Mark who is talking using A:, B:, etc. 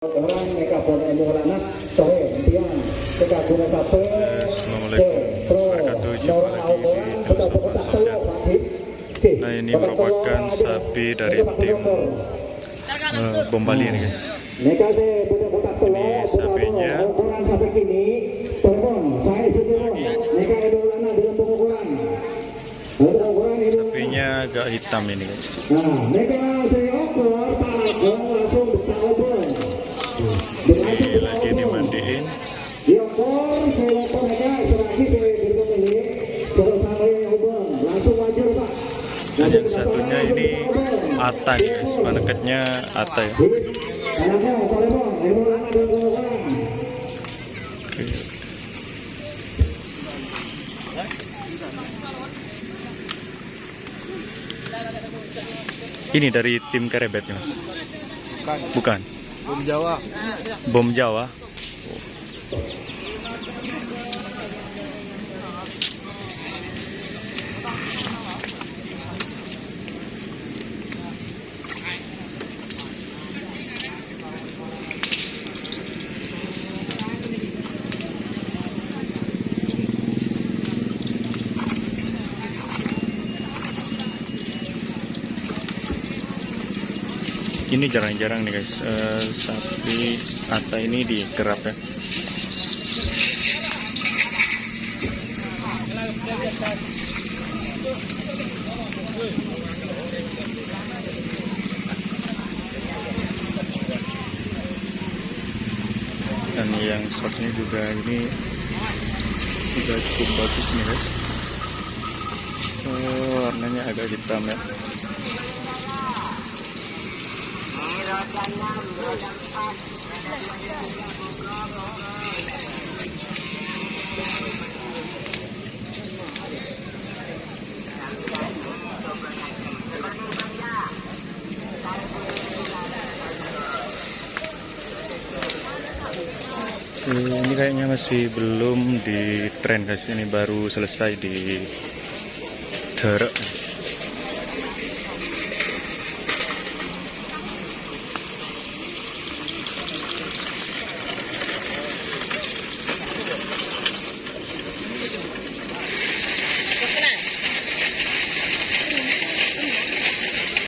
A: Orang mereka boleh mulana sore dia mereka guna sampai
B: Assalamualaikum warahmatullahi wabarakatuh. Nah, ini merupakan sapi dari tim Bom Bali nih guys. Ini sapinya. Sapinya agak hitam ini guys. Ini lagi dimandiin. Dan yang satunya ini Ata nih guys, marketnya Ata ya. Oke. Ini dari tim Kerebet ya mas? Bukan.
C: Bom Jawa.
B: Bom Jawa. Ini jarang-jarang nih guys, sapi Ata ini dikerap ya. Dan yang shotnya juga ini juga cukup bagus nih guys. Warnanya agak hitam ya. Ini kayaknya masih belum di tren guys, ini baru selesai di derek.